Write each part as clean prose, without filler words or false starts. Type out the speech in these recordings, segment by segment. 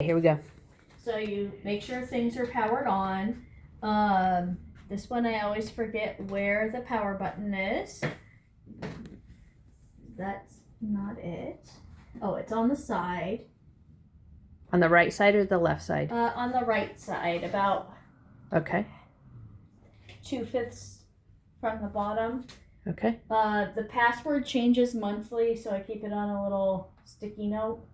Here we go. So you make sure things are powered on. This one I always forget where the power button is. That's not it. Oh, it's on the side. On the right side or the left side? On the right side, about Okay. 2/5 from the bottom. Okay. The password changes monthly, so I keep it on a little sticky note.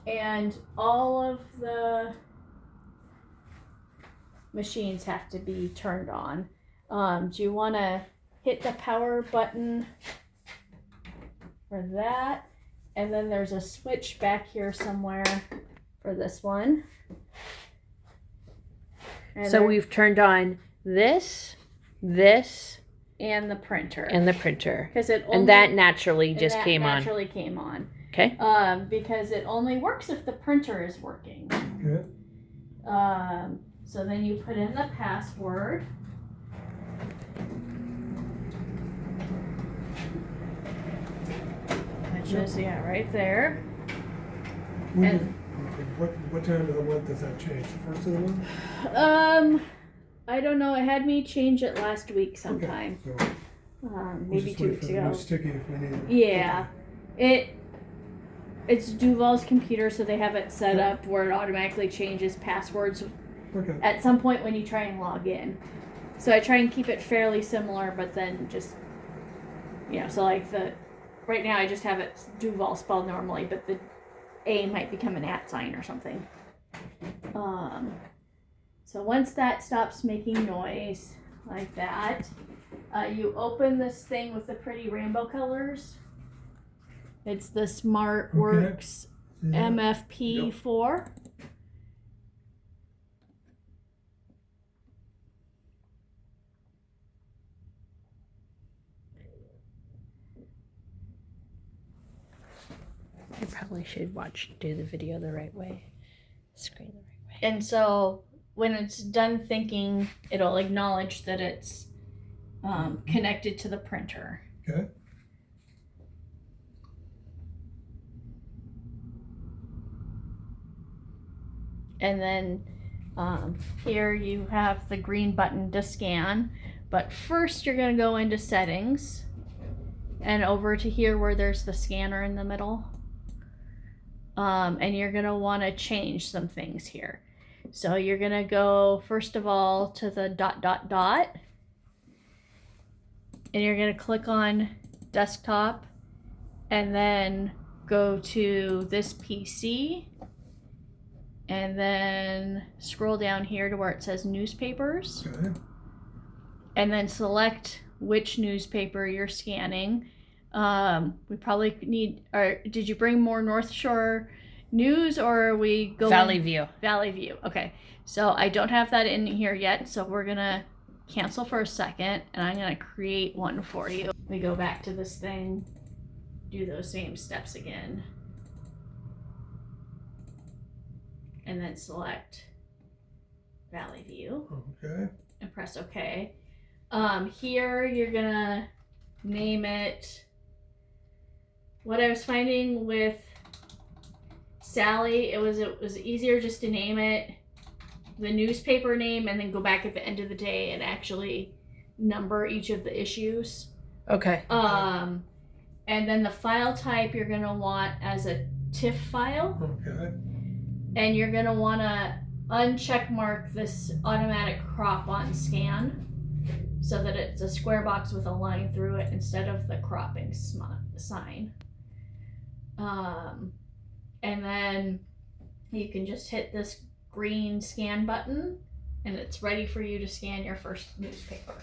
And all of the machines have to be turned on. Do you want to hit the power button for that? And then there's a switch back here somewhere for this one. And so we've turned on this, and the printer. and the printer. Because it only, And that naturally just came on. Naturally came on. Okay. Because it only works if the printer is working. Good. So then you put in the password. Which is, right there. What time of the month does that change? The first of the month? I don't know. It had me change it last week sometime. Okay, so we'll Maybe just 2 wait weeks for the ago. new sticky if we need it. Yeah. It's Duval's computer, so they have it set up where it automatically changes passwords Okay. at some point when you try and log in. So I try and keep it fairly similar, but then just, so like right now I just have it Duval spelled normally, but the A might become an @ sign or something. So once that stops making noise like that, you open this thing with the pretty rainbow colors. It's the SmartWorks MFP4. I probably should do the video the right way. Screen the right way. And so when it's done thinking, it'll acknowledge that it's connected to the printer. Okay. And then here you have the green button to scan. But first you're going to go into settings and over to here where there's the scanner in the middle. And you're going to want to change some things here. So you're going to go first of all to the ... And you're going to click on desktop and then go to this PC. And then scroll down here to where it says newspapers. Okay. And then select which newspaper you're scanning. We probably need, did you bring more North Shore News or are we going? Valley View. Valley View. Okay. So I don't have that in here yet. So we're going to cancel for a second and I'm going to create one for you. We go back to this thing, do those same steps again. And then select Valley View. Okay. And press OK. Here you're gonna name it. What I was finding with Sally, it was easier just to name it the newspaper name and then go back at the end of the day and actually number each of the issues. Okay. And then the file type you're gonna want as a TIFF file. Okay. And you're going to want to uncheck mark this automatic crop on scan so that it's a square box with a line through it instead of the cropping sign. And then you can just hit this green scan button and it's ready for you to scan your first newspaper.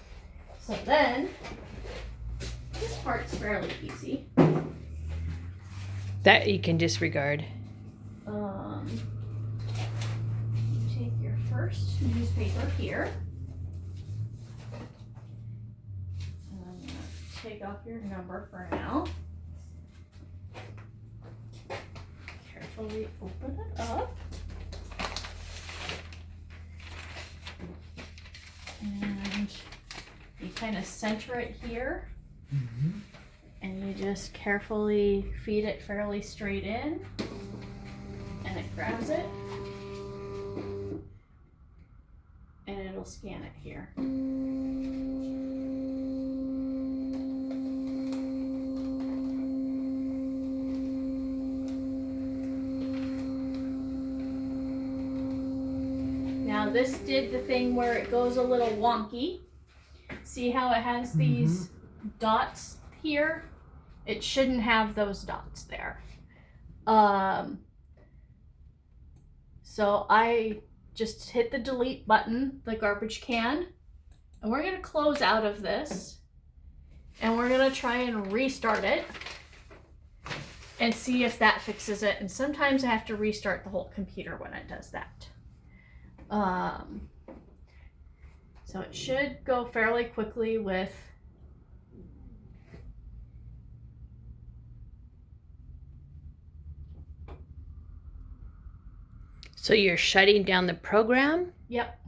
So then, this part's fairly easy. That you can disregard. Take your first newspaper here. And I'm going to take off your number for now. Carefully open it up. And you kind of center it here. And you just carefully feed it fairly straight in. grabs it, and it'll scan it here. Now this did the thing where it goes a little wonky. See how it has these dots here? It shouldn't have those dots there. So I just hit the delete button, the garbage can, and we're gonna close out of this, and we're gonna try and restart it and see if that fixes it. And sometimes I have to restart the whole computer when it does that. So it should go fairly quickly with So you're shutting down the program? Yep.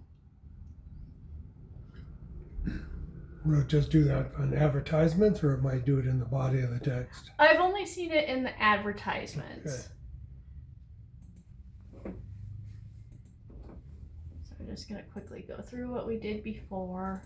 Will it just do that on advertisements, or it might do it in the body of the text? I've only seen it in the advertisements. Okay. So I'm just gonna quickly go through what we did before.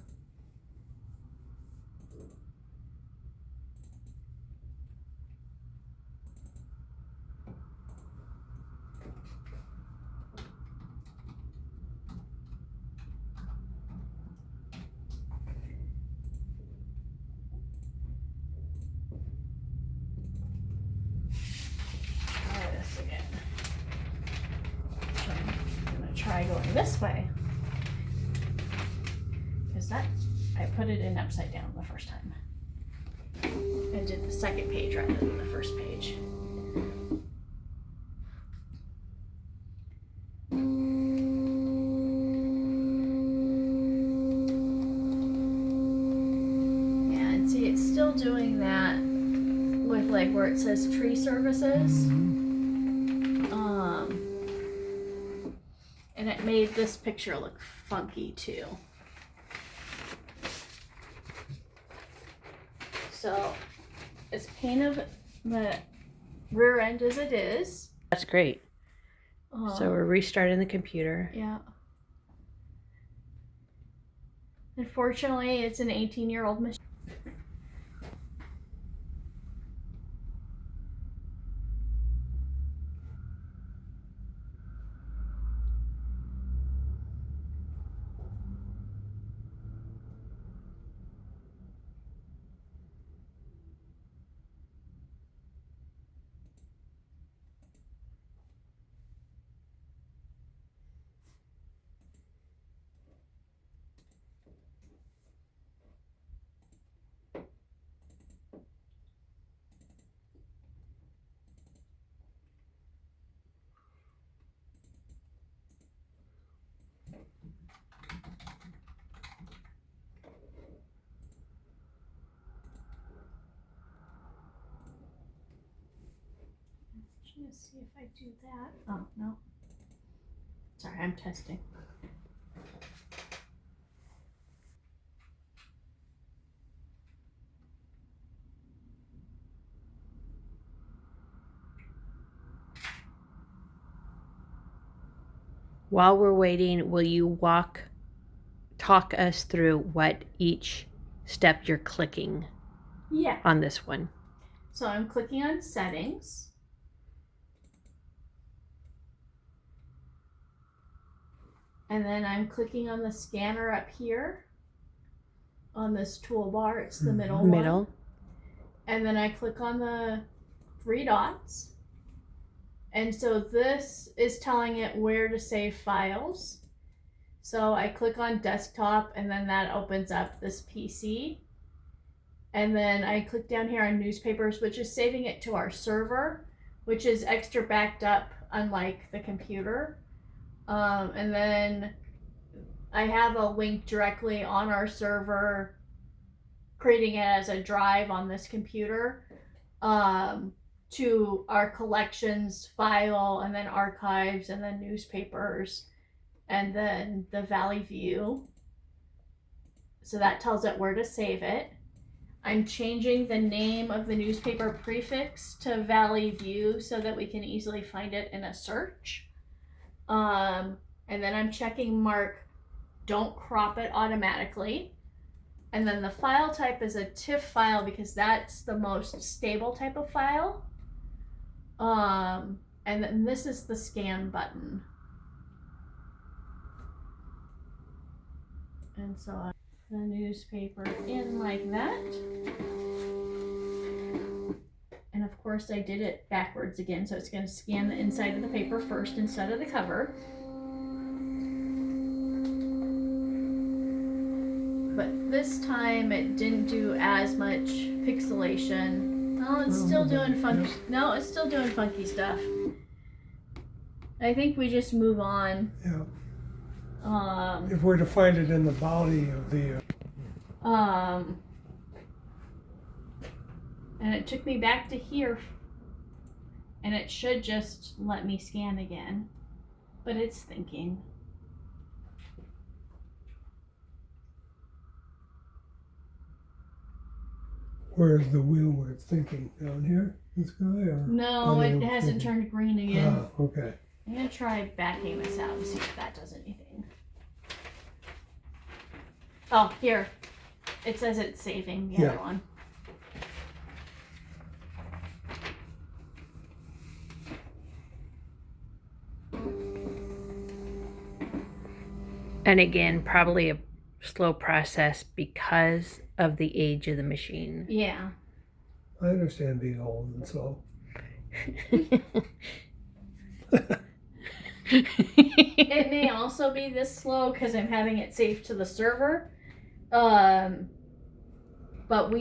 Try going this way, because that I put it in upside down the first time and did the second page rather than the first page. Yeah, and see, it's still doing that with like where it says tree services. And it made this picture look funky too. So, as pain of the rear end as it is. That's great. So we're restarting the computer. Yeah. Unfortunately, it's an 18-year-old machine. Let's see if I do that. Oh, no. Sorry, I'm testing. While we're waiting, will you talk us through what each step you're clicking on this one? So I'm clicking on settings. And then I'm clicking on the scanner up here on this toolbar. It's the middle one. And then I click on the 3 dots. And so this is telling it where to save files. So I click on desktop, and then that opens up this PC. And then I click down here on newspapers, which is saving it to our server, which is extra backed up, unlike the computer. And then I have a link directly on our server, creating it as a drive on this computer, to our collections file, and then archives, and then newspapers, and then the Valley View. So that tells it where to save it. I'm changing the name of the newspaper prefix to Valley View so that we can easily find it in a search. And then I'm checking mark, don't crop it automatically. And then the file type is a TIFF file because that's the most stable type of file. And then this is the scan button. And so I put the newspaper in like that. And of course I did it backwards again, so it's going to scan the inside of the paper first instead of the cover. But this time it didn't do as much pixelation. Oh, it's still doing funky. No, it's still doing funky stuff. I think we just move on. Yeah. If we're to find it in the body of the. And it took me back to here, and it should just let me scan again, but it's thinking. Where's the wheel where it's thinking? Down here? This guy? Or no, it hasn't turned green again. Ah, okay. I'm gonna try backing this out and see if that does anything. Oh, here. It says it's saving the other one. And again, probably a slow process because of the age of the machine. Yeah. I understand being old and slow. It may also be this slow because I'm having it saved to the server. But we